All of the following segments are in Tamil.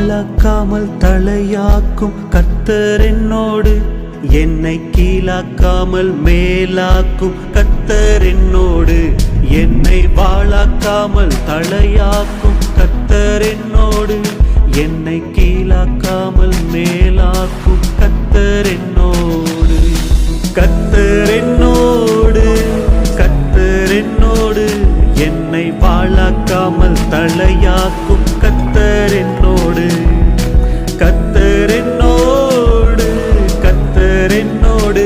வாழாக்காமல் தலையாக்கும் கர்த்தர் என்னோடு, என்னை கீழாக்காமல் மேலாக்கும் கர்த்தர் என்னோடு. என்னை வாழாக்காமல் தலையாக்கும் கர்த்தர் என்னோடு, என்னை கீழாக்காமல் மேலாக்கும் கர்த்தர் என்னோடு. கர்த்தர் என்னோடு, கர்த்தர் என்னோடு, என்னை வாழாக்காமல் தலையாக்கும் கர்த்தர் என்னோடு. கர்த்தர் என்னோடு, கர்த்தர் என்னோடு,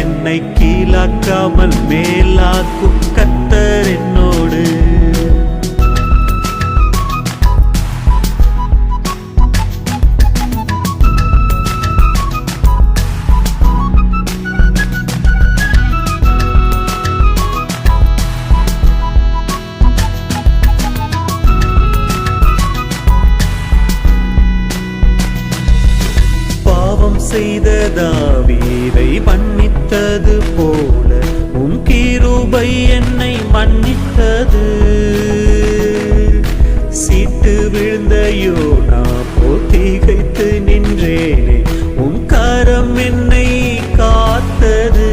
என்னை கீழாக்காமல் மேலாக்கும் கர்த்தர் என்னோடு. செய்த தாவீதை மன்னித்தது போல உம் கிருபை என்னை மன்னித்தது. சீட்டு விழுந்த யோனா போல் திகைத்து நின்றேனே, உம் கரம் என்னை காத்தது.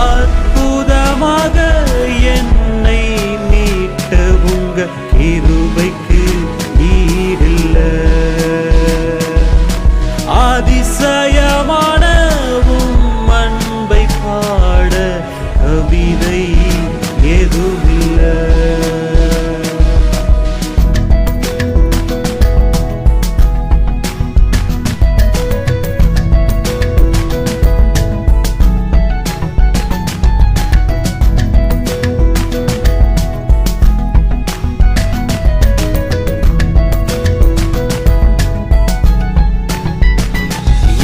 அற்புதமாக என்னை மீட்ட உங்க கிருபைக்கு ஈடில்ல. அதிசயமான உம் அன்பை பாட கவிதை எதுவில்லை.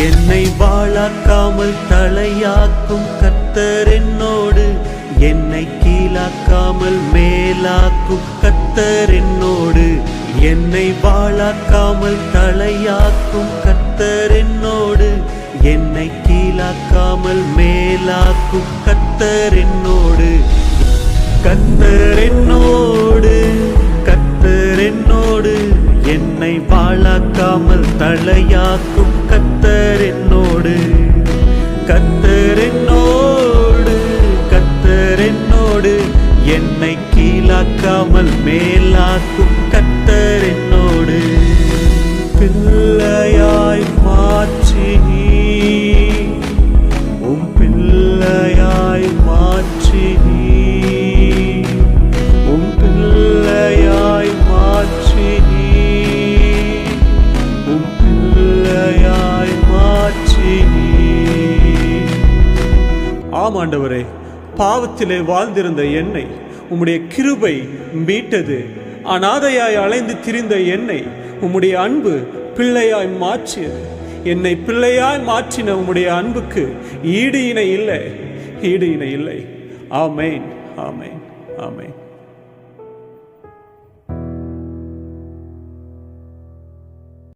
என்னை வாழாக்காமல் தலையாக்கும் கர்த்தர் என்னோடு, என்னை கீழாக்காமல் மேலாக்கும் கர்த்தர் என்னோடு. என்னை வாழாக்காமல் தலையாக்கும் கர்த்தர் என்னோடு, என்னை கீழாக்காமல் மேலாக்கும் கர்த்தர் என்னோடு. கர்த்தர் என்னோடு, கர்த்தர் என்னோடு, என்னை வாழாக்காமல் தலையாக்கும் கர்த்தர் என்னோடு. கர்த்தர் என்னோடு, கர்த்தர் என்னோடு, என்னை கீழாக்காமல் மேலாக்கும் கர்த்தர் என்னோடு. பிள்ளையாய் மாற்றி உம் பிள்ளையாய் மாற்றி உம் பிள்ளையாய் மாற்றி உம் பிள்ளையாய் மாற்றி. ஆம் ஆண்டவரே, பாவத்திலே வாழ்ந்திருந்த என்னை உம்முடைய கிருபை மீட்டது. அநாதையாய் அலைந்து திரிந்த என்னை உம்முடைய அன்பு பிள்ளையாய் மாற்றியது. என்னை பிள்ளையாய் மாற்றின உம்முடைய அன்புக்கு ஈடு இணை இல்லை, ஈடு இணை இல்லை. ஆமென், ஆமென், ஆமென்.